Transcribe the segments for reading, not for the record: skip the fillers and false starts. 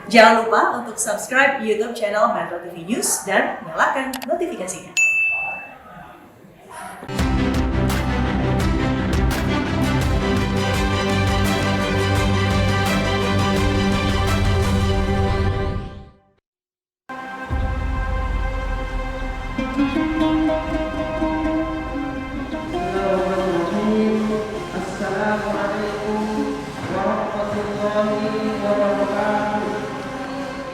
Jangan lupa untuk subscribe YouTube channel Metro TV News dan nyalakan notifikasinya. Assalamualaikum warahmatullahi wabarakatuh.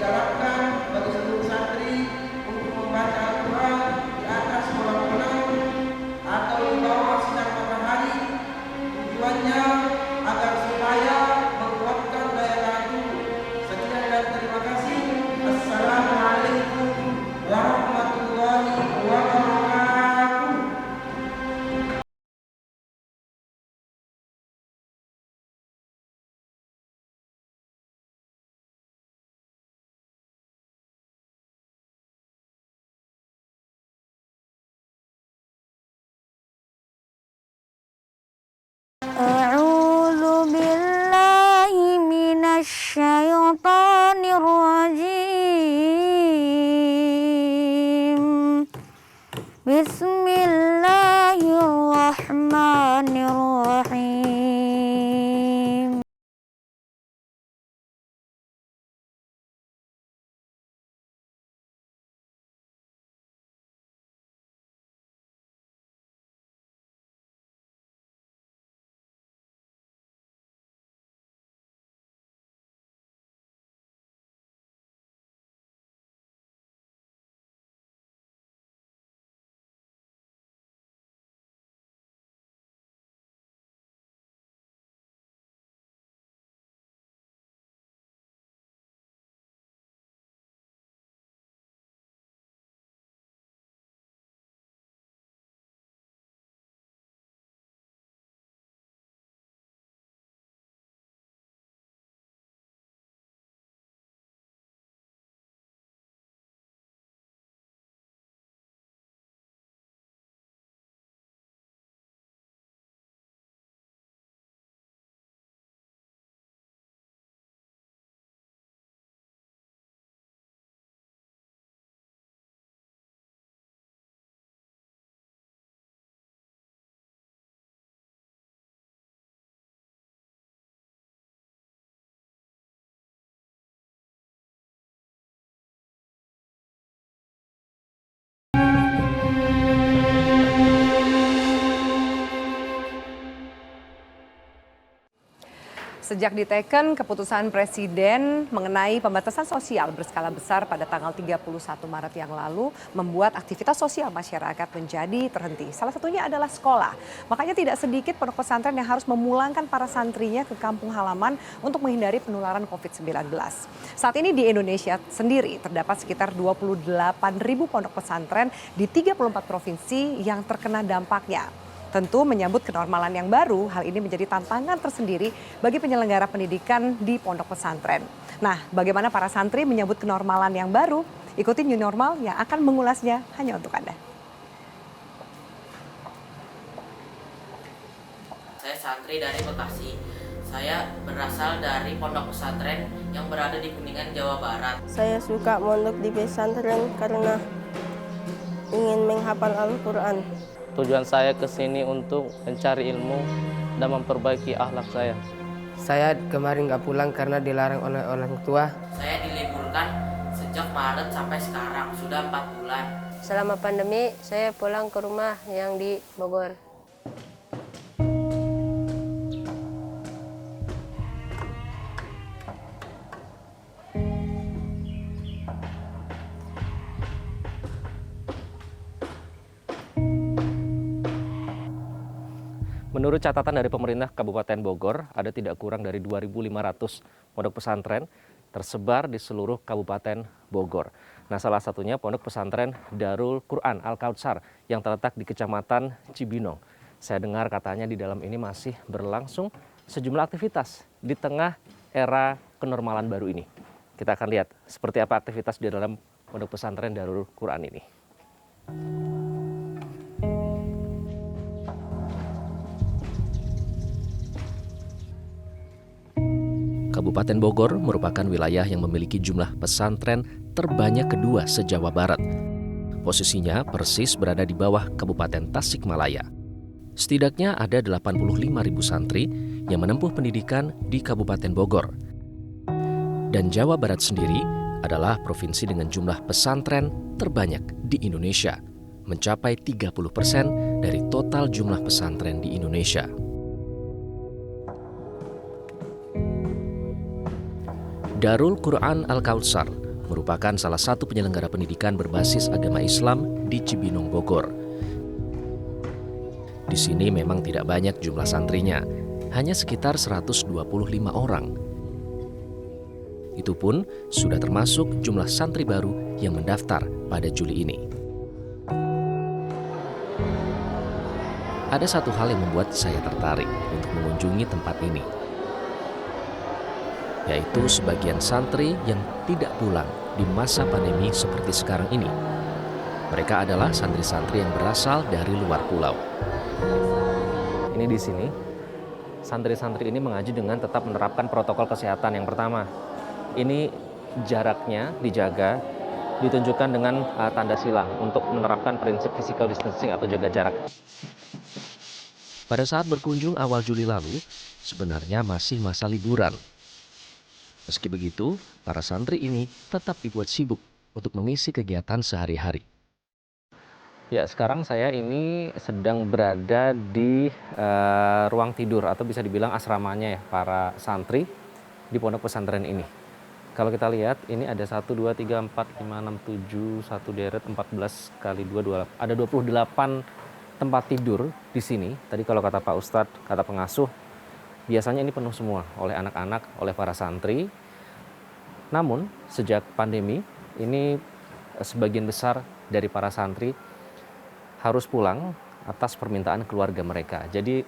Diharapkan bagi seluruh santri untuk membaca Al-Quran di atas kolam renang atau di bawah sinar matahari. Tujuannya agar supaya menguatkan daya tahan tubuh. Sekian dan terima kasih. Assalamualaikum warahmatullahi wabarakatuh. A'udzu billahi minasy syaithanir rajim. Bismillahirrahmanirrahim. Sejak diteken keputusan Presiden mengenai pembatasan sosial berskala besar pada tanggal 31 Maret yang lalu membuat aktivitas sosial masyarakat menjadi terhenti. Salah satunya adalah sekolah. Makanya tidak sedikit pondok pesantren yang harus memulangkan para santrinya ke kampung halaman untuk menghindari penularan COVID-19. Saat ini di Indonesia sendiri terdapat sekitar 28.000 pondok pesantren di 34 provinsi yang terkena dampaknya. Tentu menyambut kenormalan yang baru, hal ini menjadi tantangan tersendiri bagi penyelenggara pendidikan di pondok pesantren. Nah, bagaimana para santri menyambut kenormalan yang baru? Ikuti New Normal yang akan mengulasnya hanya untuk Anda. Saya santri dari Bekasi. Saya berasal dari pondok pesantren yang berada di Kuningan, Jawa Barat. Saya suka mondok di pesantren karena ingin menghafal Al-Quran. Tujuan saya ke sini untuk mencari ilmu dan memperbaiki akhlak saya. Saya kemarin nggak pulang karena dilarang oleh orang tua. Saya diliburkan sejak Maret sampai sekarang, sudah 4 bulan. Selama pandemi, saya pulang ke rumah yang di Bogor. Menurut catatan dari pemerintah Kabupaten Bogor, ada tidak kurang dari 2.500 pondok pesantren tersebar di seluruh Kabupaten Bogor. Nah, salah satunya pondok pesantren Darul Quran Al-Kautsar yang terletak di Kecamatan Cibinong. Saya dengar katanya di dalam ini masih berlangsung sejumlah aktivitas di tengah era kenormalan baru ini. Kita akan lihat seperti apa aktivitas di dalam pondok pesantren Darul Quran ini. Kabupaten Bogor merupakan wilayah yang memiliki jumlah pesantren terbanyak kedua se-Jawa Barat. Posisinya persis berada di bawah Kabupaten Tasikmalaya. Setidaknya ada 85.000 santri yang menempuh pendidikan di Kabupaten Bogor. Dan Jawa Barat sendiri adalah provinsi dengan jumlah pesantren terbanyak di Indonesia, mencapai 30% dari total jumlah pesantren di Indonesia. Darul Quran Al-Kautsar merupakan salah satu penyelenggara pendidikan berbasis agama Islam di Cibinong, Bogor. Di sini memang tidak banyak jumlah santrinya, hanya sekitar 125 orang. Itu pun sudah termasuk jumlah santri baru yang mendaftar pada Juli ini. Ada satu hal yang membuat saya tertarik untuk mengunjungi tempat ini, yaitu sebagian santri yang tidak pulang di masa pandemi seperti sekarang ini. Mereka adalah santri-santri yang berasal dari luar pulau. Ini di sini, santri-santri ini mengaji dengan tetap menerapkan protokol kesehatan. Yang pertama, ini jaraknya dijaga, ditunjukkan dengan tanda silang untuk menerapkan prinsip physical distancing atau jaga jarak. Pada saat berkunjung awal Juli lalu, sebenarnya masih masa liburan. Meski begitu, para santri ini tetap dibuat sibuk untuk mengisi kegiatan sehari-hari. Ya, sekarang saya ini sedang berada di ruang tidur atau bisa dibilang asramanya ya para santri di pondok pesantren ini. Kalau kita lihat, ini ada 1, 2, 3, 4, 5, 6, 7, 1 deret, 14 kali 2, 28. Ada 28 tempat tidur di sini. Tadi kalau kata Pak Ustadz, kata pengasuh, biasanya ini penuh semua oleh anak-anak, oleh para santri. Namun, sejak pandemi, ini sebagian besar dari para santri harus pulang atas permintaan keluarga mereka. Jadi,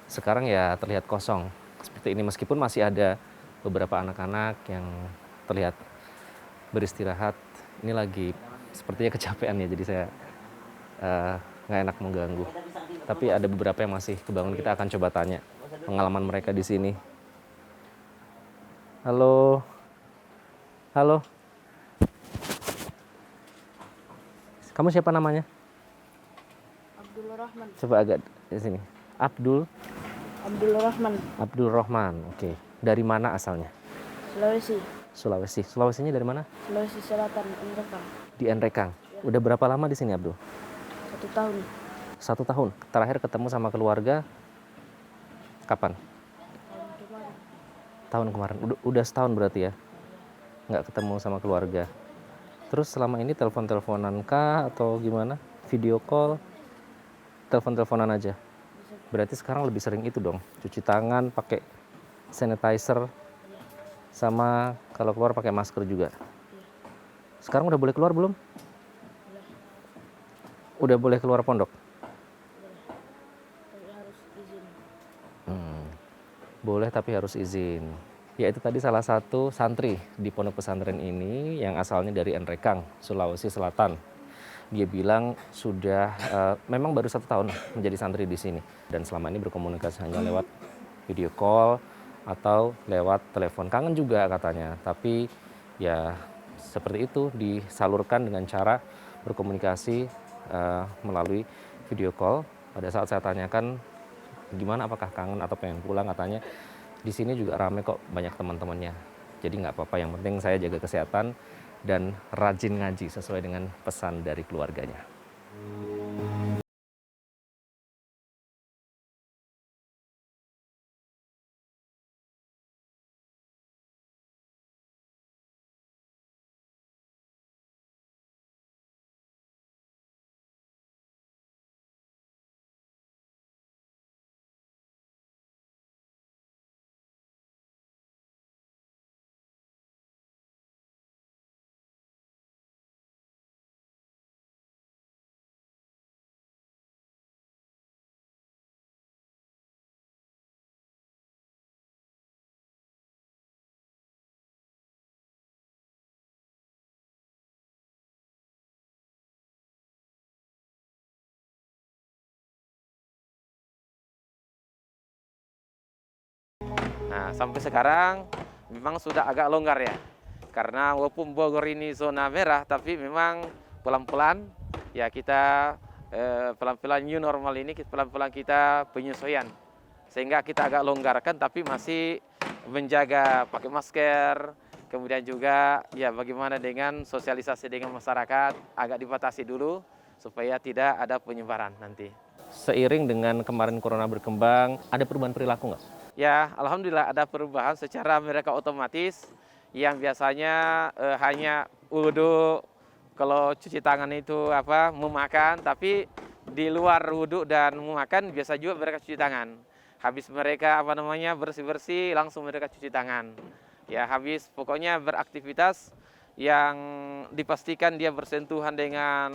sekarang ya terlihat kosong. Seperti ini, meskipun masih ada beberapa anak-anak yang terlihat beristirahat. Ini lagi sepertinya kecapean ya, jadi saya nggak enak mengganggu. Tapi ada beberapa yang masih kebangun. Kita akan coba tanya pengalaman mereka di sini. Halo, halo. Kamu siapa namanya? Abdul Rahman. Coba agak di sini. Abdul Rahman, Abdul Rahman. Oke. Dari mana asalnya? Sulawesi. Sulawesi. Sulawesinya dari mana? Sulawesi Selatan, Enrekang. Di Enrekang. Udah berapa lama di sini, Abdul? 1 tahun. 1 tahun. Terakhir ketemu sama keluarga kapan? Tahun kemarin. Udah setahun berarti ya? Nggak ketemu sama keluarga. Terus selama ini telepon-teleponan kah atau gimana? Video call? Telepon-teleponan aja? Berarti sekarang lebih sering itu dong. Cuci tangan, pakai sanitizer, sama kalau keluar pakai masker juga. Sekarang udah boleh keluar belum? Udah boleh keluar pondok? Boleh tapi harus izin. Ya, itu tadi salah satu santri di pondok pesantren ini yang asalnya dari Enrekang, Sulawesi Selatan. Dia bilang sudah memang baru 1 tahun menjadi santri di sini dan selama ini berkomunikasi hanya lewat video call atau lewat telepon. Kangen juga katanya, tapi ya seperti itu, disalurkan dengan cara berkomunikasi melalui video call. Pada saat saya tanyakan gimana, apakah kangen atau pengen pulang, katanya di sini juga ramai kok, banyak teman-temannya. Jadi nggak apa-apa, yang penting saya jaga kesehatan dan rajin ngaji sesuai dengan pesan dari keluarganya. Nah, sampai sekarang memang sudah agak longgar ya. Karena walaupun Bogor ini zona merah, tapi memang pelan-pelan ya kita pelan-pelan new normal ini, pelan-pelan kita penyesuaian. Sehingga kita agak longgarkan tapi masih menjaga pakai masker, kemudian juga ya bagaimana dengan sosialisasi dengan masyarakat agak dibatasi dulu supaya tidak ada penyebaran nanti. Seiring dengan kemarin corona berkembang, ada perubahan perilaku nggak? Ya, alhamdulillah ada perubahan secara mereka otomatis yang biasanya hanya wudhu, kalau cuci tangan itu memakan, tapi di luar wudhu dan memakan biasa juga mereka cuci tangan. Habis mereka bersih-bersih langsung mereka cuci tangan. Ya, habis pokoknya beraktivitas yang dipastikan dia bersentuhan dengan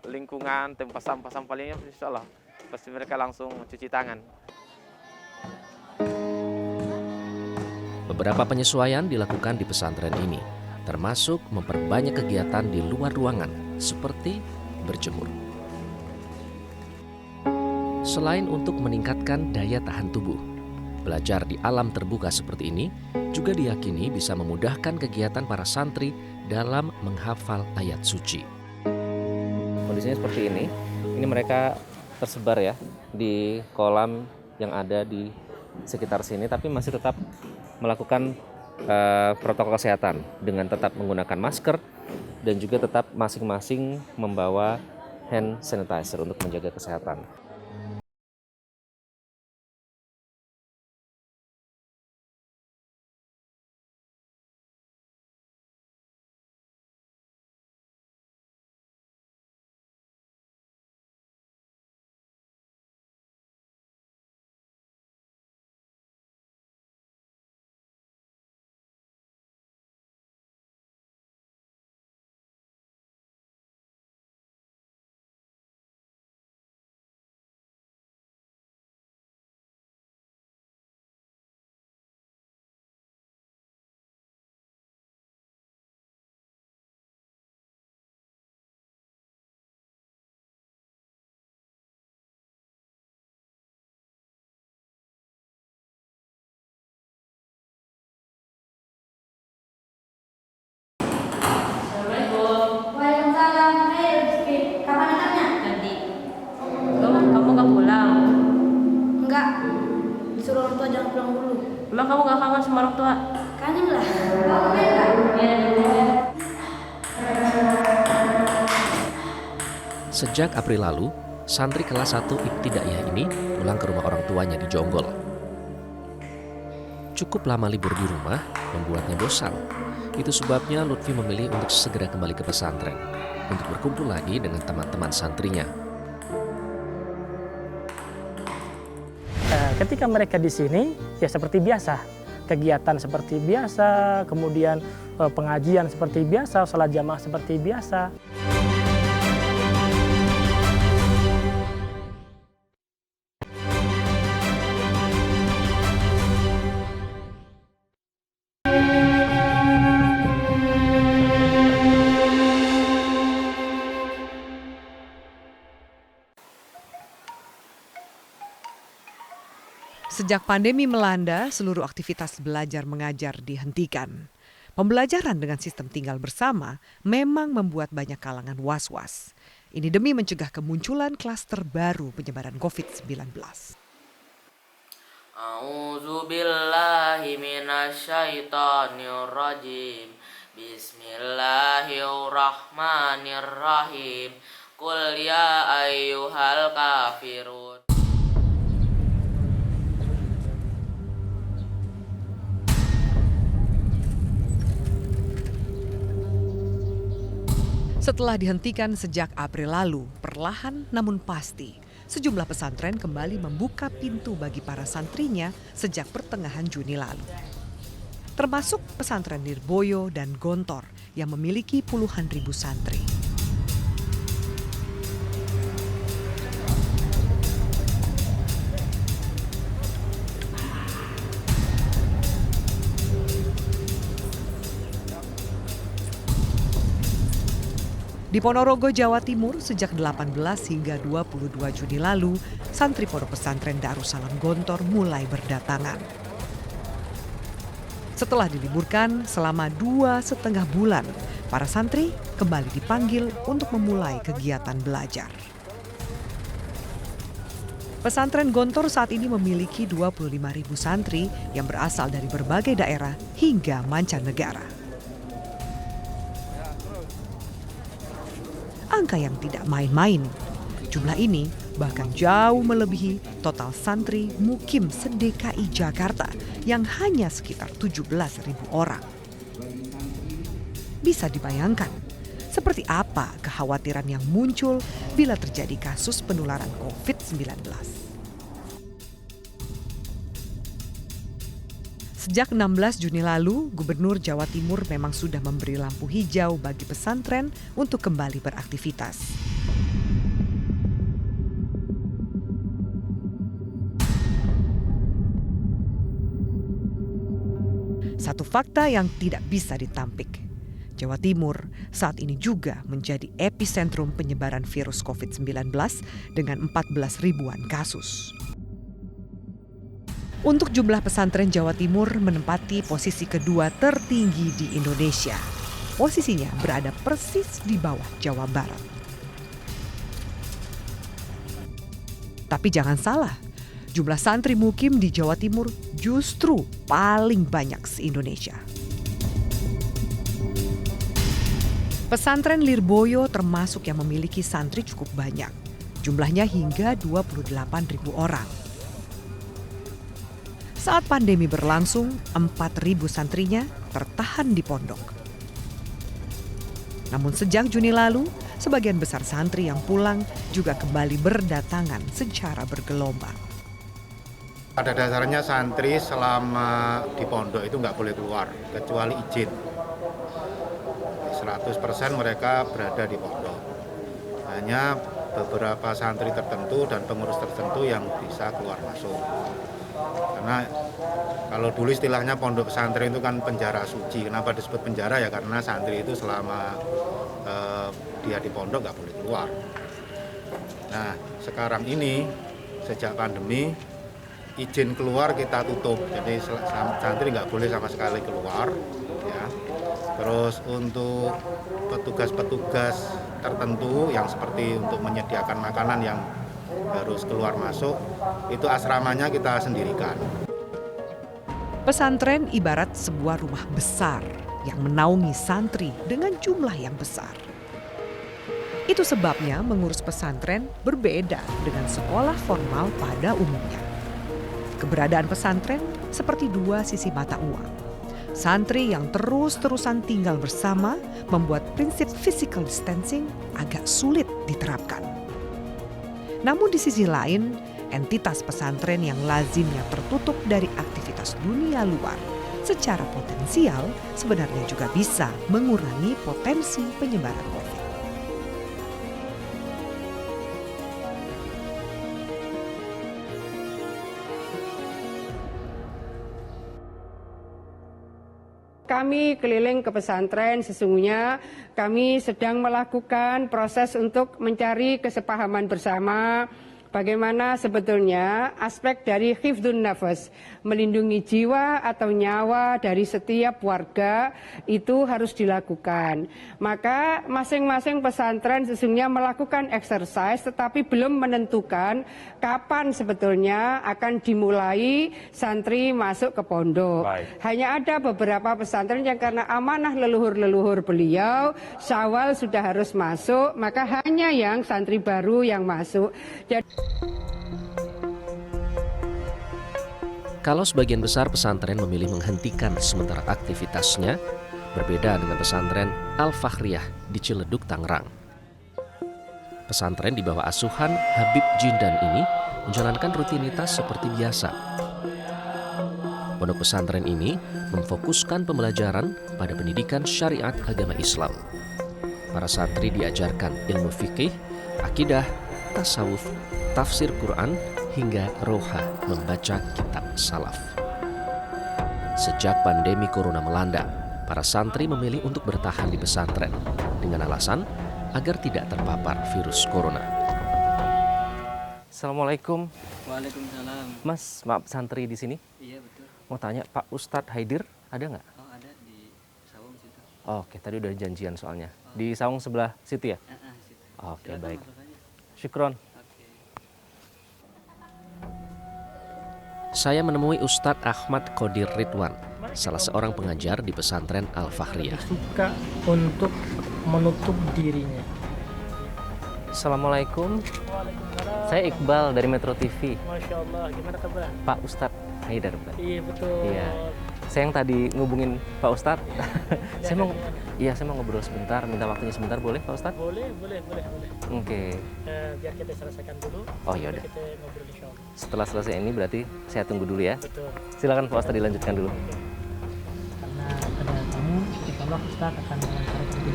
lingkungan, tempat sampah lainnya, insya Allah pasti mereka langsung cuci tangan. Beberapa penyesuaian dilakukan di pesantren ini, termasuk memperbanyak kegiatan di luar ruangan seperti berjemur. Selain untuk meningkatkan daya tahan tubuh, belajar di alam terbuka seperti ini juga diyakini bisa memudahkan kegiatan para santri dalam menghafal ayat suci. Kondisinya seperti ini mereka tersebar ya di kolam yang ada di sekitar sini, tapi masih tetap melakukan protokol kesehatan dengan tetap menggunakan masker dan juga tetap masing-masing membawa hand sanitizer untuk menjaga kesehatan. Disuruh orang tua jangan pulang dulu. Emang kamu gak kangen sama orang tua? Kangen lah. Kamu main gak? Iya. Sejak April lalu, santri kelas 1 Ibtidaiyah ini pulang ke rumah orang tuanya di Jonggol. Cukup lama libur di rumah membuatnya bosan. Itu sebabnya Lutfi memilih untuk segera kembali ke pesantren untuk berkumpul lagi dengan teman-teman santrinya. Ketika mereka di sini, ya seperti biasa. Kegiatan seperti biasa, kemudian pengajian seperti biasa, sholat jamaah seperti biasa. Sejak pandemi melanda, seluruh aktivitas belajar mengajar dihentikan. Pembelajaran dengan sistem tinggal bersama memang membuat banyak kalangan was-was. Ini demi mencegah kemunculan klaster baru penyebaran COVID-19. A'udzubillahi minasyaitonirrajim. Bismillahirrahmanirrahim. Qul ya ayyuhal kafirun. Setelah dihentikan sejak April lalu, perlahan namun pasti, sejumlah pesantren kembali membuka pintu bagi para santrinya sejak pertengahan Juni lalu. Termasuk pesantren Nirboyo dan Gontor yang memiliki puluhan ribu santri. Di Ponorogo, Jawa Timur, sejak 18 hingga 22 Juni lalu, santri pondok pesantren Darussalam Gontor mulai berdatangan. Setelah diliburkan selama 2,5 bulan, para santri kembali dipanggil untuk memulai kegiatan belajar. Pesantren Gontor saat ini memiliki 25.000 santri yang berasal dari berbagai daerah hingga mancanegara. Angka yang tidak main-main. Jumlah ini bahkan jauh melebihi total santri mukim se-DKI Jakarta yang hanya sekitar 17.000 orang. Bisa dibayangkan seperti apa kekhawatiran yang muncul bila terjadi kasus penularan COVID-19. Sejak 16 Juni lalu, Gubernur Jawa Timur memang sudah memberi lampu hijau bagi pesantren untuk kembali beraktivitas. Satu fakta yang tidak bisa ditampik. Jawa Timur saat ini juga menjadi epicentrum penyebaran virus COVID-19 dengan 14 ribuan kasus. Untuk jumlah pesantren, Jawa Timur menempati posisi kedua tertinggi di Indonesia. Posisinya berada persis di bawah Jawa Barat. Tapi jangan salah, jumlah santri mukim di Jawa Timur justru paling banyak se-Indonesia. Pesantren Lirboyo termasuk yang memiliki santri cukup banyak. Jumlahnya hingga 28.000 orang. Saat pandemi berlangsung, 4.000 santrinya tertahan di pondok. Namun sejak Juni lalu, sebagian besar santri yang pulang juga kembali berdatangan secara bergelombang. Pada dasarnya santri selama di pondok itu nggak boleh keluar, kecuali izin. 100% mereka berada di pondok. Hanya beberapa santri tertentu dan pengurus tertentu yang bisa keluar masuk. Karena kalau dulu istilahnya pondok pesantren itu kan penjara suci. Kenapa disebut penjara ya? Karena santri itu selama dia di pondok nggak boleh keluar. Nah, sekarang ini sejak pandemi izin keluar kita tutup. Jadi santri nggak boleh sama sekali keluar. Ya. Terus untuk petugas-petugas tertentu yang seperti untuk menyediakan makanan yang harus keluar masuk, itu asramanya kita sendirikan. Pesantren ibarat sebuah rumah besar yang menaungi santri dengan jumlah yang besar. Itu sebabnya mengurus pesantren berbeda dengan sekolah formal pada umumnya. Keberadaan pesantren seperti dua sisi mata uang. Santri yang terus-terusan tinggal bersama membuat prinsip physical distancing agak sulit diterapkan. Namun di sisi lain, entitas pesantren yang lazimnya tertutup dari aktivitas dunia luar secara potensial sebenarnya juga bisa mengurangi potensi penyebaran COVID. Kami keliling ke pesantren, sesungguhnya kami sedang melakukan proses untuk mencari kesepahaman bersama bagaimana sebetulnya aspek dari hifdzun nafas, melindungi jiwa atau nyawa dari setiap warga itu harus dilakukan. Maka masing-masing pesantren sesungguhnya melakukan exercise tetapi belum menentukan kapan sebetulnya akan dimulai santri masuk ke pondok. Hanya ada beberapa pesantren yang karena amanah leluhur-leluhur beliau, Syawal sudah harus masuk, maka hanya yang santri baru yang masuk. Kalau sebagian besar pesantren memilih menghentikan sementara aktivitasnya, berbeda dengan pesantren Al-Fakhriyah di Ciledug, Tangerang. Pesantren di bawah asuhan Habib Jindan ini menjalankan rutinitas seperti biasa. Pondok pesantren ini memfokuskan pembelajaran pada pendidikan syariat agama Islam. Para santri diajarkan ilmu fikih, akidah, tasawuf, tafsir Quran, hingga roha membaca kitab salaf. Sejak pandemi corona melanda, para santri memilih untuk bertahan di pesantren dengan alasan agar tidak terpapar virus corona. Assalamualaikum. Waalaikumsalam. Mas, maaf santri di sini. Iya betul. Mau tanya, Pak Ustadz Haidir Ada nggak? Oh, ada di Sawung situ. Oke, tadi udah janjian soalnya. Di Sawung sebelah situ ya? Situ. Oke, Silakan baik. masuk aja. Syukron. Saya menemui Ustadz Ahmad Qodir Ridwan, salah seorang pengajar di pesantren Al-Fakhriyah. Suka untuk menutup dirinya. Assalamualaikum. Saya Iqbal dari Metro TV. Masya Allah, gimana kabar? Pak Ustadz Haidar, Pak. Iya betul. Iya. Saya yang tadi ngubungin Pak Ustadz. Saya mau ngobrol sebentar, minta waktunya sebentar, boleh Pak Ustadz? Boleh. Oke. Biar kita selesaikan dulu. Oh ya udah. Kita ngobrol insya Allah. Setelah selesai ini berarti saya tunggu dulu ya. Betul. Silakan Pak Ustadz dilanjutkan dulu. Karena ada tamu, insya Allah Ustadz akan melancarkan itu.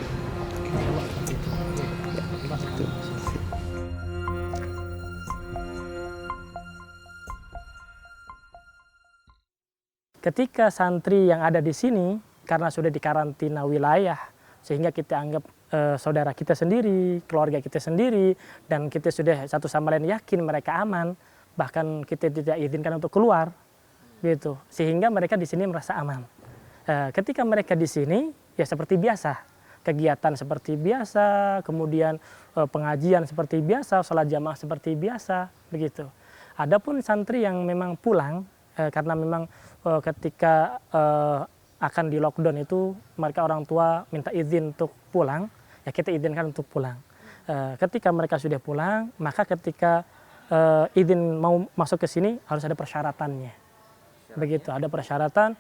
Insya Allah seperti itu. Terima kasih. Ketika santri yang ada di sini karena sudah dikarantina wilayah sehingga kita anggap saudara kita sendiri, keluarga kita sendiri, dan kita sudah satu sama lain yakin mereka aman, bahkan kita tidak izinkan untuk keluar, gitu, sehingga mereka di sini merasa aman. Ketika mereka di sini ya seperti biasa, kegiatan seperti biasa, kemudian pengajian seperti biasa, sholat jamaah seperti biasa, begitu. Adapun santri yang memang pulang karena memang ketika akan di lockdown itu mereka orang tua minta izin untuk pulang, ya kita izinkan untuk pulang. Ketika mereka sudah pulang, maka ketika izin mau masuk ke sini harus ada persyaratannya. Begitu, ada persyaratan.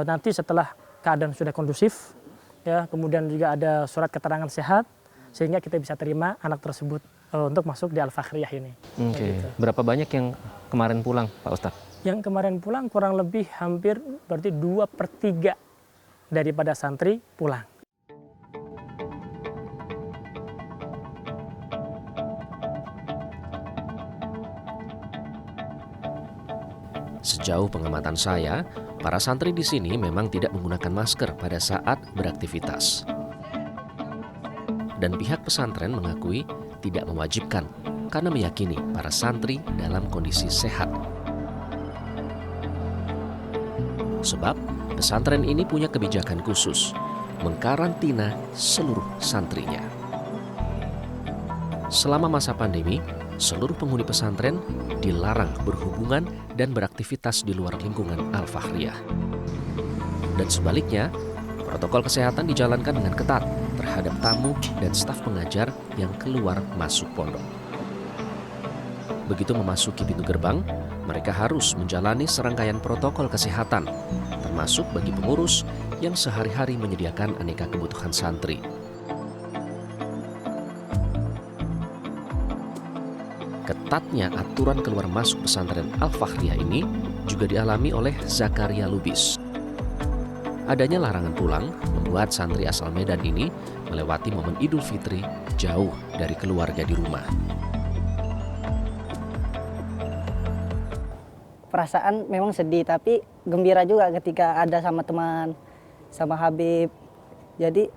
Nanti setelah keadaan sudah kondusif, ya kemudian juga ada surat keterangan sehat sehingga kita bisa terima anak tersebut untuk masuk di Al-Fakhriyah ini. Oke. Berapa banyak yang kemarin pulang, Pak Ustadz? Yang kemarin pulang kurang lebih hampir berarti 2/3 daripada santri pulang. Sejauh pengamatan saya, para santri di sini memang tidak menggunakan masker pada saat beraktivitas. Dan pihak pesantren mengakui tidak mewajibkan karena meyakini para santri dalam kondisi sehat. Sebab pesantren ini punya kebijakan khusus, mengkarantina seluruh santrinya. Selama masa pandemi, seluruh penghuni pesantren dilarang berhubungan dan beraktivitas di luar lingkungan Al-Fakhriyah. Dan sebaliknya, protokol kesehatan dijalankan dengan ketat terhadap tamu dan staf pengajar yang keluar masuk pondok. Begitu memasuki pintu gerbang, mereka harus menjalani serangkaian protokol kesehatan, termasuk bagi pengurus yang sehari-hari menyediakan aneka kebutuhan santri. Ketatnya aturan keluar masuk pesantren Al-Fakhriyah ini juga dialami oleh Zakaria Lubis. Adanya larangan pulang membuat santri asal Medan ini melewati momen Idul Fitri jauh dari keluarga di rumah. Perasaan memang sedih, tapi gembira juga ketika ada sama teman, sama Habib. Jadi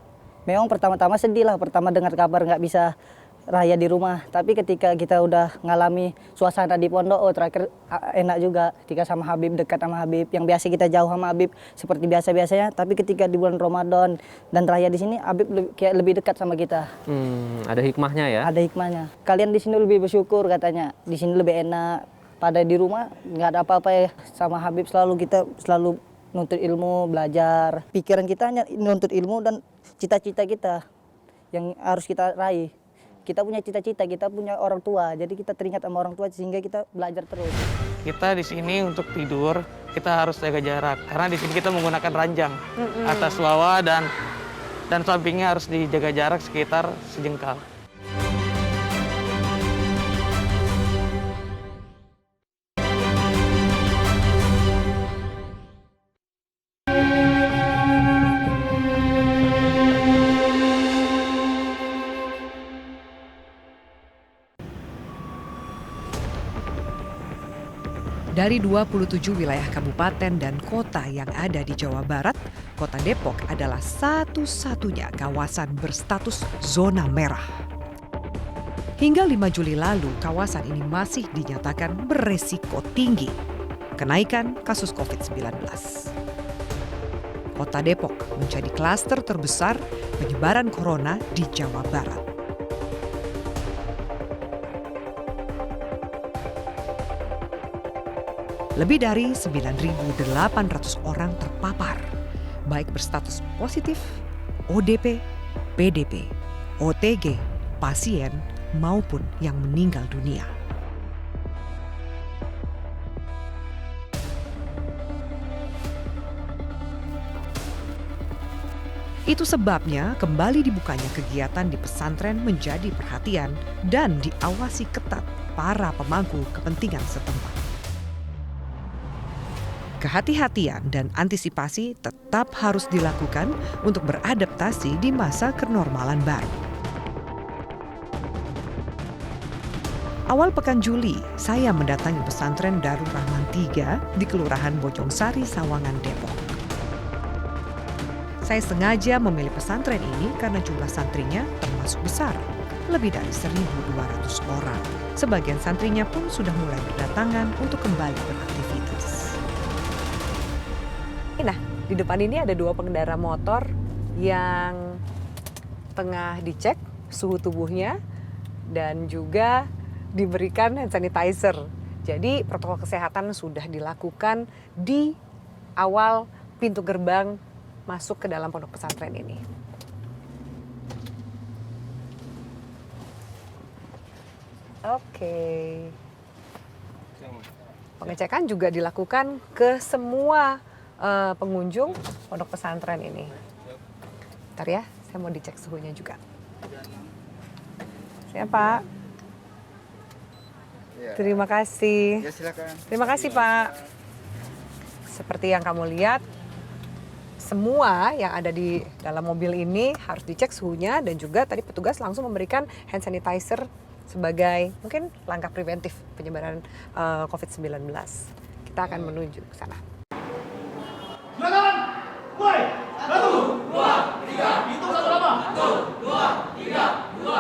memang pertama-tama sedih lah, pertama dengar kabar nggak bisa raya di rumah. Tapi ketika kita udah ngalami suasana di pondok, oh terakhir enak juga ketika sama Habib, dekat sama Habib. Yang biasa kita jauh sama Habib seperti biasa-biasanya, tapi ketika di bulan Ramadan dan raya di sini, Habib kayak lebih dekat sama kita. Ada hikmahnya ya? Ada hikmahnya. Kalian di sini lebih bersyukur katanya, di sini lebih enak. Pada di rumah nggak ada apa-apa ya, sama Habib kita selalu nuntut ilmu, belajar. Pikiran kita hanya nuntut ilmu dan cita-cita kita yang harus kita raih. Kita punya cita-cita, kita punya orang tua, jadi kita teringat sama orang tua sehingga kita belajar terus. Kita di sini untuk tidur, kita harus jaga jarak karena di sini kita menggunakan ranjang atas bawah dan sampingnya harus dijaga jarak sekitar sejengkal. Dari 27 wilayah kabupaten dan kota yang ada di Jawa Barat, Kota Depok adalah satu-satunya kawasan berstatus zona merah. Hingga 5 Juli lalu, kawasan ini masih dinyatakan beresiko tinggi kenaikan kasus COVID-19. Kota Depok menjadi klaster terbesar penyebaran corona di Jawa Barat. Lebih dari 9.800 orang terpapar, baik berstatus positif, ODP, PDP, OTG, pasien, maupun yang meninggal dunia. Itu sebabnya kembali dibukanya kegiatan di pesantren menjadi perhatian dan diawasi ketat para pemangku kepentingan setempat. Kehati-hatian dan antisipasi tetap harus dilakukan untuk beradaptasi di masa kenormalan baru. Awal pekan Juli, saya mendatangi pesantren Darul Rahman 3 di Kelurahan Bojongsari, Sawangan, Depok. Saya sengaja memilih pesantren ini karena jumlah santrinya termasuk besar, lebih dari 1.200 orang. Sebagian santrinya pun sudah mulai berdatangan untuk kembali beraktivitas. Nah, di depan ini ada 2 pengendara motor yang tengah dicek suhu tubuhnya dan juga diberikan hand sanitizer. Jadi protokol kesehatan sudah dilakukan di awal pintu gerbang masuk ke dalam pondok pesantren ini. Oke. Pengecekan juga dilakukan ke semua pengunjung pondok pesantren ini. Bentar ya, saya mau dicek suhunya juga. Siap, Pak. Ya. Terima kasih. Ya, silakan. Terima kasih, Pak. Seperti yang kamu lihat, semua yang ada di dalam mobil ini harus dicek suhunya dan juga tadi petugas langsung memberikan hand sanitizer sebagai mungkin langkah preventif penyebaran COVID-19. Kita akan menuju ke sana. Silakan. Mulai. 1, 2, 3. Hitung satu lama. 1, 2, 3. 2.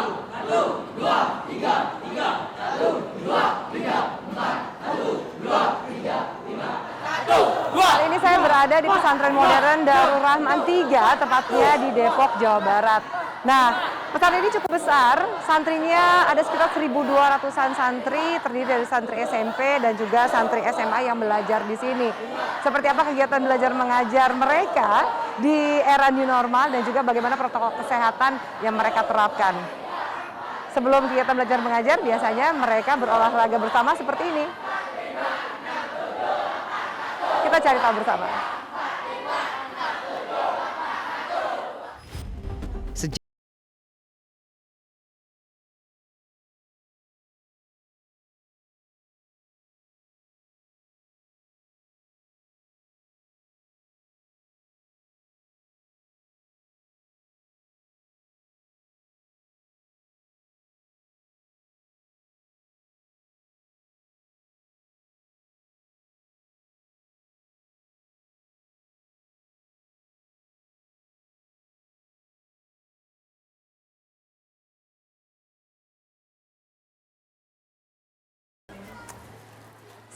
1, 2, 3. 3. 1, 2, 3. 4. 1, 2, 3. 5. Kali ini saya berada di pesantren modern Darul Rahman 3, tepatnya di Depok, Jawa Barat. Nah, pesantren ini cukup besar, santrinya ada sekitar 1.200-an santri, terdiri dari santri SMP dan juga santri SMA yang belajar di sini. Seperti apa kegiatan belajar mengajar mereka di era new normal dan juga bagaimana protokol kesehatan yang mereka terapkan. Sebelum kegiatan belajar mengajar, biasanya mereka berolahraga bersama seperti ini. Kita cari tahu bersama.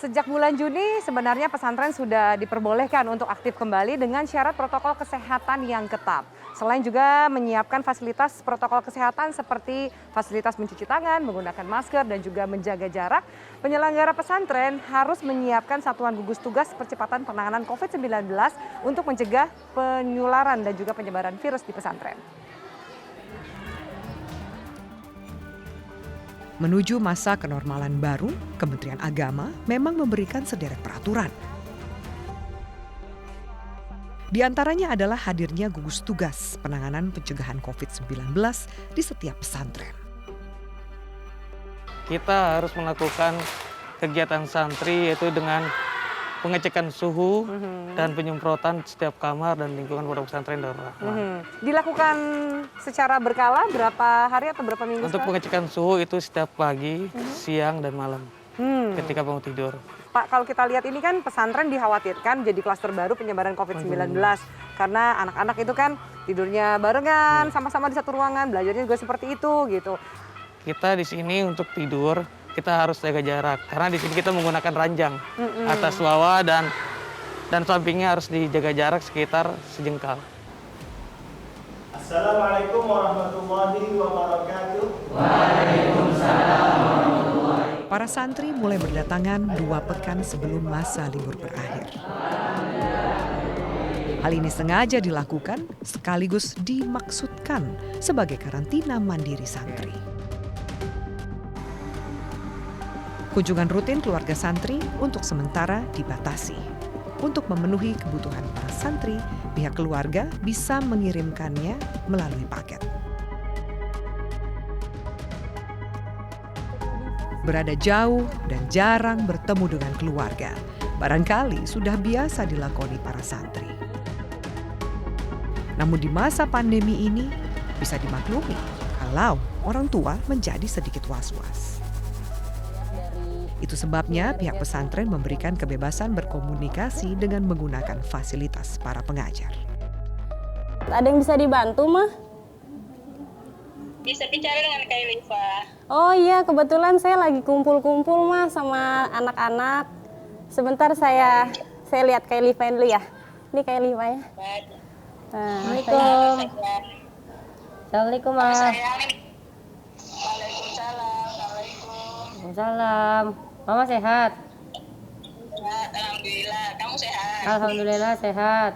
Sejak bulan Juni sebenarnya pesantren sudah diperbolehkan untuk aktif kembali dengan syarat protokol kesehatan yang ketat. Selain juga menyiapkan fasilitas protokol kesehatan seperti fasilitas mencuci tangan, menggunakan masker dan juga menjaga jarak, penyelenggara pesantren harus menyiapkan satuan gugus tugas percepatan penanganan COVID-19 untuk mencegah penularan dan juga penyebaran virus di pesantren. Menuju masa kenormalan baru, Kementerian Agama memang memberikan sederet peraturan. Di antaranya adalah hadirnya gugus tugas penanganan pencegahan COVID-19 di setiap pesantren. Kita harus melakukan kegiatan santri yaitu dengan pengecekan suhu dan penyemprotan setiap kamar dan lingkungan pondok pesantren Darul Rahman. Dilakukan secara berkala berapa hari atau berapa minggu? Untuk pengecekan suhu itu setiap pagi, siang dan malam ketika mau tidur. Pak, kalau kita lihat ini kan pesantren dikhawatirkan jadi klaster baru penyebaran COVID-19 karena anak-anak itu kan tidurnya barengan, sama-sama di satu ruangan, belajarnya juga seperti itu gitu. Kita di sini untuk tidur kita harus jaga jarak karena di sini kita menggunakan ranjang atas bawah dan dan sampingnya harus dijaga jarak sekitar sejengkal. Assalamualaikum warahmatullahi wabarakatuh. Para santri mulai berdatangan 2 pekan sebelum masa libur berakhir. Hal ini sengaja dilakukan sekaligus dimaksudkan sebagai karantina mandiri santri. Kunjungan rutin keluarga santri untuk sementara dibatasi. Untuk memenuhi kebutuhan para santri, pihak keluarga bisa mengirimkannya melalui paket. Berada jauh dan jarang bertemu dengan keluarga, barangkali sudah biasa dilakoni para santri. Namun di masa pandemi ini bisa dimaklumi kalau orang tua menjadi sedikit was-was. Itu sebabnya pihak pesantren memberikan kebebasan berkomunikasi dengan menggunakan fasilitas para pengajar. Ada yang bisa dibantu, mah? Bisa bicara dengan Kak Liva. Oh iya, kebetulan saya lagi kumpul-kumpul, mah, sama anak-anak. Sebentar saya lihat Kak Liva dulu ya. Ini Kak Liva ya. Assalamualaikum. Assalamualaikum, Mas. Waalaikumsalam. Mama sehat? Sehat, alhamdulillah. Kamu sehat? Alhamdulillah sehat.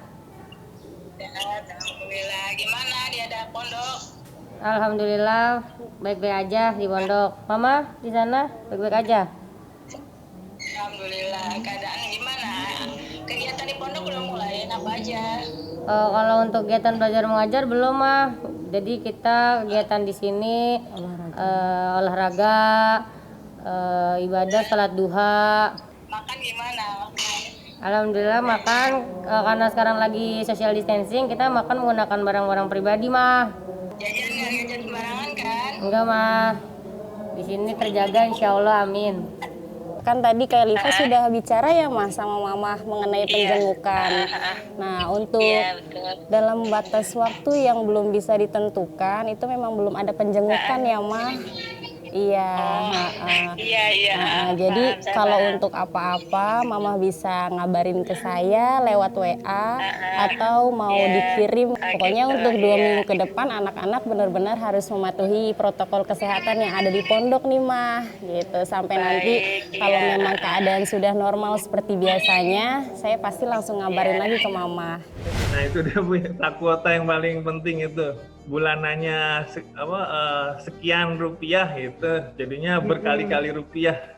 Sehat, alhamdulillah. Gimana di ada pondok? Alhamdulillah baik-baik aja di pondok. Mama di sana baik-baik aja? Alhamdulillah. Keadaan gimana? Kegiatan di pondok udah mulai apa aja? Kalau untuk kegiatan belajar mengajar belum, mah. Jadi kita kegiatan di sini olahraga, ibadah, salat duha. Makan gimana? Alhamdulillah makan, karena sekarang lagi social distancing, kita makan menggunakan barang-barang pribadi, mah. Jajan nggak jajan sembarangan kan? Enggak, mah. Di sini terjaga, insya Allah, amin. Kan tadi Kak Liva sudah bicara ya, Mas, sama Mama mengenai penjengukan. Nah, untuk dalam batas waktu yang belum bisa ditentukan, itu memang belum ada penjengukan ya, Ma. Iya. Jadi kalau untuk apa-apa, Mama bisa ngabarin ke saya lewat WA atau mau dikirim. Pokoknya untuk 2 minggu ke depan anak-anak benar-benar harus mematuhi protokol kesehatan yang ada di pondok nih, Mah. Gitu. Sampai nanti kalau memang keadaan sudah normal seperti biasanya, saya pasti langsung ngabarin lagi ke Mama. Nah, itu dia Bu, kuota yang paling penting itu. Bulanannya sekian rupiah gitu, jadinya berkali-kali rupiah.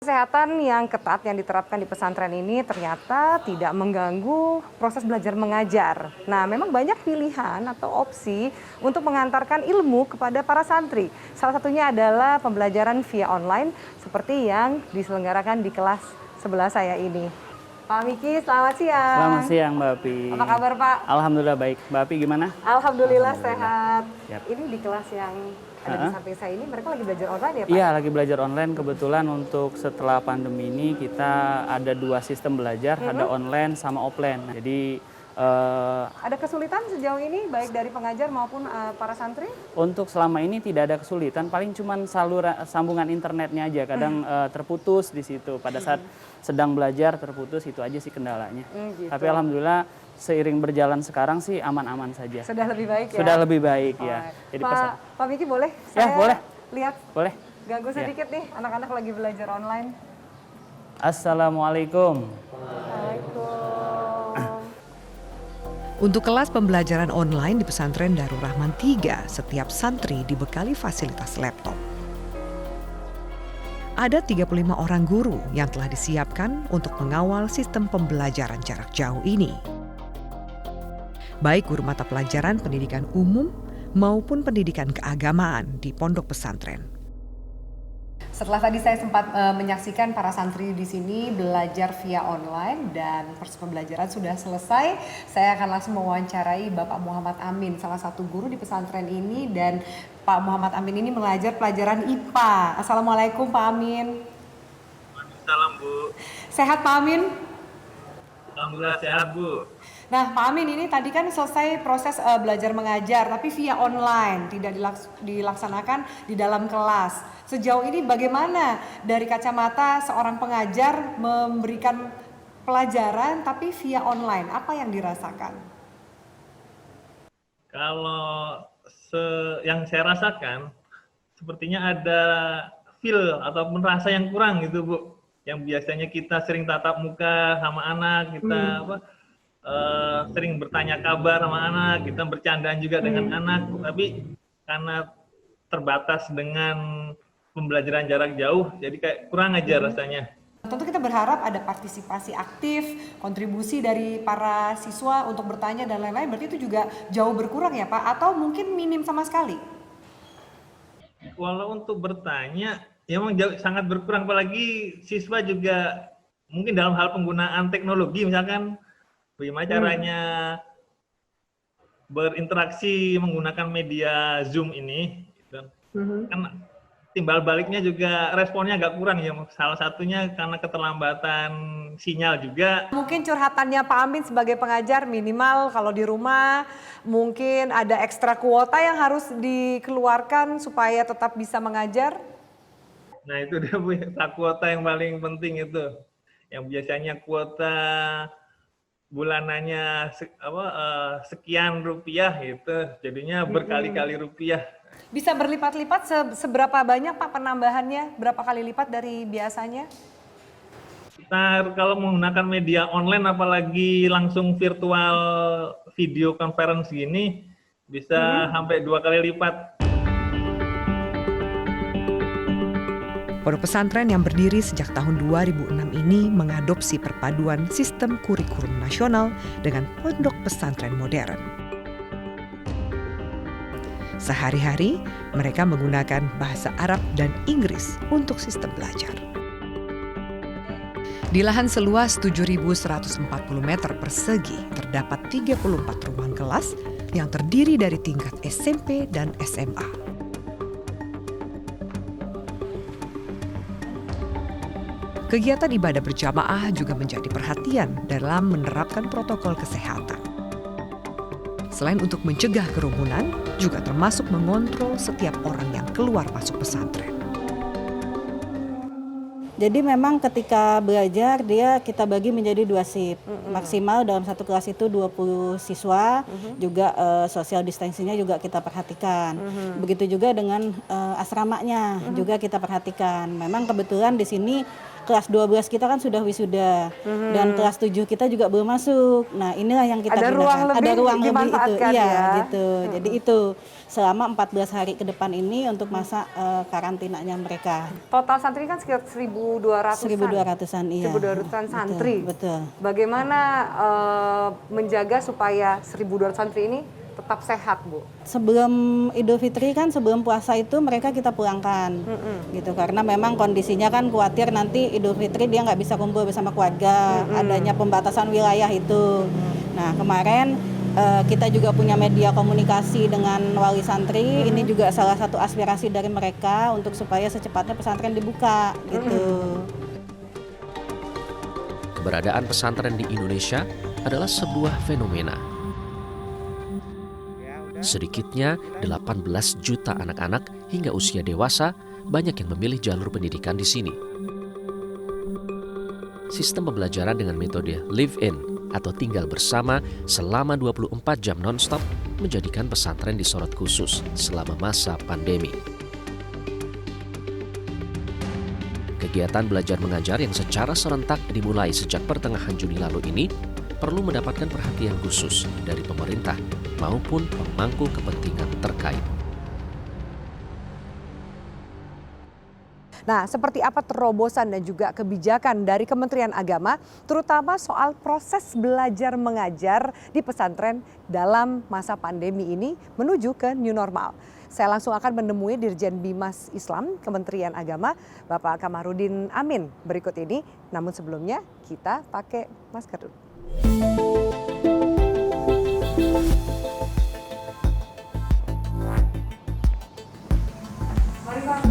Kesehatan yang ketat yang diterapkan di pesantren ini ternyata tidak mengganggu proses belajar mengajar. Nah, memang banyak pilihan atau opsi untuk mengantarkan ilmu kepada para santri. Salah satunya adalah pembelajaran via online seperti yang diselenggarakan di kelas sebelah saya ini. Pak Miki, selamat siang. Selamat siang, Mbak Api. Apa kabar, Pak? Alhamdulillah baik. Mbak Api gimana? Alhamdulillah sehat. Siap. Ini di kelas yang ada di samping saya ini, mereka lagi belajar online ya, Pak? Iya, lagi belajar online. Kebetulan untuk setelah pandemi ini kita ada 2 sistem belajar, ada online sama offline. Jadi Ada kesulitan sejauh ini baik dari pengajar maupun para santri? Untuk selama ini tidak ada kesulitan, paling cuman sambungan internetnya aja kadang terputus di situ pada saat sedang belajar terputus, itu aja sih kendalanya. Gitu. Tapi alhamdulillah seiring berjalan sekarang sih aman-aman saja. Sudah lebih baik ya? Sudah lebih baik ya. Jadi Pak Miki boleh? Ya, boleh. Lihat. Boleh. Ganggu sedikit nih, anak-anak lagi belajar online. Assalamualaikum. Untuk kelas pembelajaran online di pesantren Darul Rahman 3, setiap santri dibekali fasilitas laptop. Ada 35 orang guru yang telah disiapkan untuk mengawal sistem pembelajaran jarak jauh ini. Baik guru mata pelajaran pendidikan umum maupun pendidikan keagamaan di pondok pesantren. Setelah tadi saya sempat menyaksikan para santri di sini belajar via online dan proses pembelajaran sudah selesai, saya akan langsung mewawancarai Bapak Muhammad Amin, salah satu guru di pesantren ini, dan Pak Muhammad Amin ini mengajar pelajaran IPA. Assalamualaikum Pak Amin. Waalaikumsalam Bu. Sehat Pak Amin? Alhamdulillah sehat Bu. Nah Pak Amin, ini tadi kan selesai proses belajar mengajar tapi via online, tidak dilaksanakan di dalam kelas. Sejauh ini bagaimana dari kacamata seorang pengajar memberikan pelajaran tapi via online? Apa yang dirasakan? Kalau yang saya rasakan, sepertinya ada feel atau rasa yang kurang gitu Bu. Yang biasanya kita sering tatap muka sama anak, kita sering bertanya kabar sama anak, kita bercandaan juga dengan anak, tapi karena terbatas dengan pembelajaran jarak jauh, jadi kayak kurang aja rasanya. Tentu kita berharap ada partisipasi aktif, kontribusi dari para siswa untuk bertanya dan lain-lain, berarti itu juga jauh berkurang ya Pak? Atau mungkin minim sama sekali? Walau untuk bertanya, ya memang sangat berkurang, apalagi siswa juga mungkin dalam hal penggunaan teknologi, misalkan bagaimana caranya berinteraksi menggunakan media Zoom ini, gitu. Kan timbal baliknya juga responnya agak kurang ya, salah satunya karena keterlambatan sinyal juga. Mungkin curhatannya Pak Amin sebagai pengajar minimal kalau di rumah mungkin ada ekstra kuota yang harus dikeluarkan supaya tetap bisa mengajar. Nah itu dia Bu, kuota yang paling penting itu, yang biasanya kuota bulanannya sekian rupiah gitu, jadinya berkali-kali rupiah. Bisa berlipat-lipat seberapa banyak Pak penambahannya? Berapa kali lipat dari biasanya? Nah, kalau menggunakan media online apalagi langsung virtual video conference gini bisa sampai 2 kali lipat. Pondok pesantren yang berdiri sejak tahun 2006 ini mengadopsi perpaduan sistem kurikulum nasional dengan pondok pesantren modern. Sehari-hari mereka menggunakan bahasa Arab dan Inggris untuk sistem belajar. Di lahan seluas 7.140 meter persegi terdapat 34 ruang kelas yang terdiri dari tingkat SMP dan SMA. Kegiatan ibadah berjamaah juga menjadi perhatian dalam menerapkan protokol kesehatan. Selain untuk mencegah kerumunan, juga termasuk mengontrol setiap orang yang keluar masuk pesantren. Jadi memang ketika belajar kita bagi menjadi 2 shift. Maksimal dalam satu kelas itu 20 siswa, juga social distancing-nya juga kita perhatikan. Begitu juga dengan asramanya juga kita perhatikan. Memang kebetulan di sini kelas 12 kita kan sudah wisuda dan kelas 7 kita juga belum masuk. Nah, inilah yang kita gunakan. Ada ruang lebih itu. Iya, gitu. Jadi itu selama 14 hari ke depan ini untuk masa karantinanya mereka. Total santri kan sekitar 1.200-an. 1.200-an, iya. 1.200-an santri. Betul. Bagaimana menjaga supaya 1.200 santri ini tetap sehat, Bu? Sebelum Idul Fitri kan, sebelum puasa itu mereka kita pulangkan, gitu. Karena memang kondisinya kan khawatir nanti Idul Fitri dia nggak bisa kumpul bersama keluarga, adanya pembatasan wilayah itu. Nah kemarin kita juga punya media komunikasi dengan wali santri. Ini juga salah satu aspirasi dari mereka untuk supaya secepatnya pesantren dibuka, gitu. Keberadaan pesantren di Indonesia adalah sebuah fenomena. Sedikitnya 18 juta anak-anak hingga usia dewasa banyak yang memilih jalur pendidikan di sini. Sistem pembelajaran dengan metode live-in atau tinggal bersama selama 24 jam non-stop menjadikan pesantren disorot khusus selama masa pandemi. Kegiatan belajar mengajar yang secara serentak dimulai sejak pertengahan Juni lalu ini perlu mendapatkan perhatian khusus dari pemerintah maupun pemangku kepentingan terkait. Nah, seperti apa terobosan dan juga kebijakan dari Kementerian Agama, terutama soal proses belajar mengajar di pesantren dalam masa pandemi ini menuju ke new normal. Saya langsung akan menemui Dirjen Bimas Islam Kementerian Agama, Bapak Kamarudin Amin berikut ini. Namun sebelumnya kita pakai masker dulu. Mari Pak.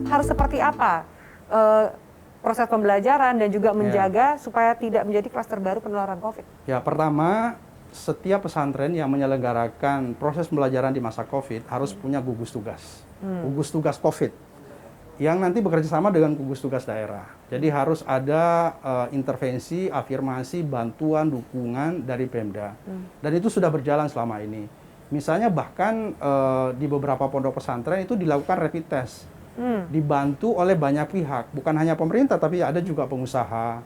Harus seperti apa proses pembelajaran dan juga menjaga supaya tidak menjadi klaster baru penularan COVID? Ya, pertama, setiap pesantren yang menyelenggarakan proses pembelajaran di masa COVID harus punya gugus tugas. Gugus tugas COVID yang nanti bekerja sama dengan gugus tugas daerah. Jadi harus ada intervensi, afirmasi, bantuan, dukungan dari Pemda. Dan itu sudah berjalan selama ini. Misalnya bahkan di beberapa pondok pesantren itu dilakukan rapid test. Dibantu oleh banyak pihak, bukan hanya pemerintah tapi ada juga pengusaha,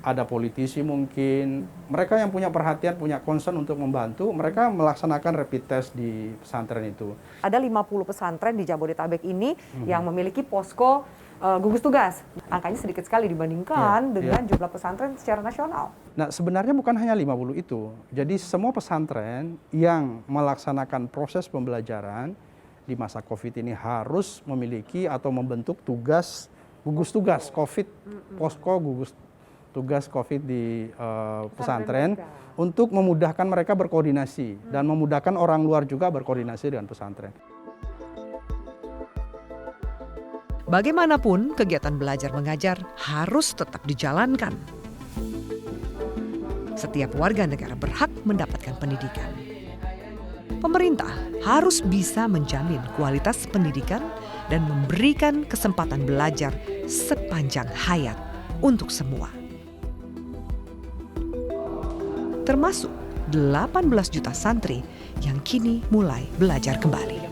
ada politisi mungkin. Mereka yang punya perhatian, punya concern untuk membantu, mereka melaksanakan rapid test di pesantren itu. Ada 50 pesantren di Jabodetabek ini yang memiliki posko gugus tugas. Angkanya sedikit sekali dibandingkan dengan jumlah pesantren secara nasional. Nah, sebenarnya bukan hanya 50 itu. Jadi semua pesantren yang melaksanakan proses pembelajaran di masa COVID ini harus memiliki atau membentuk gugus tugas COVID, posko gugus tugas COVID di pesantren untuk memudahkan mereka berkoordinasi dan memudahkan orang luar juga berkoordinasi dengan pesantren. Bagaimanapun, kegiatan belajar mengajar harus tetap dijalankan. Setiap warga negara berhak mendapatkan pendidikan. Pemerintah harus bisa menjamin kualitas pendidikan dan memberikan kesempatan belajar sepanjang hayat untuk semua. Termasuk 18 juta santri yang kini mulai belajar kembali.